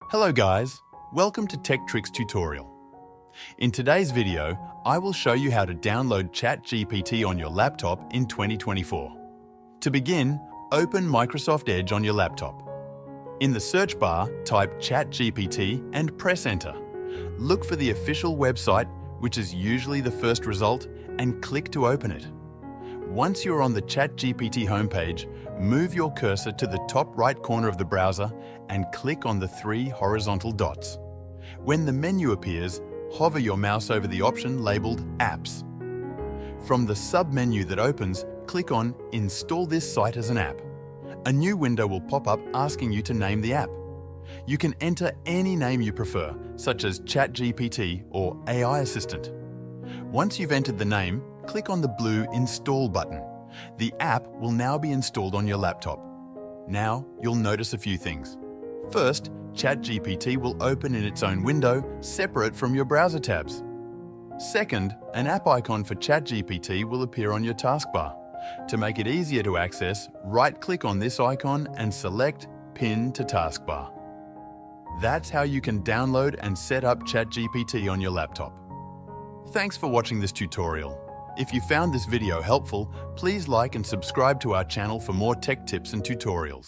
Hello guys, welcome to Tech Tricks tutorial. In today's video, I will show you how to download Chatgpt on your laptop in 2024. To begin, open Microsoft Edge on your laptop. In the search bar, type Chatgpt and press enter. Look for the official website, which is usually the first result, and click to open it. Once you're on the Chatgpt homepage, move your cursor to the top right corner of the browser and click on the 3 horizontal dots. When the menu appears, hover your mouse over the option labeled Apps. From the sub-menu that opens, click on Install this site as an app. A new window will pop up asking you to name the app. You can enter any name you prefer, such as ChatGPT or AI Assistant. Once you've entered the name, click on the blue Install button. The app will now be installed on your laptop. Now, you'll notice a few things. First, Chatgpt will open in its own window, separate from your browser tabs. Second, an app icon for Chatgpt will appear on your taskbar. To make it easier to access, right-click on this icon and select Pin to Taskbar. That's how you can download and set up Chatgpt on your laptop. Thanks for watching this tutorial. If you found this video helpful, please like and subscribe to our channel for more tech tips and tutorials.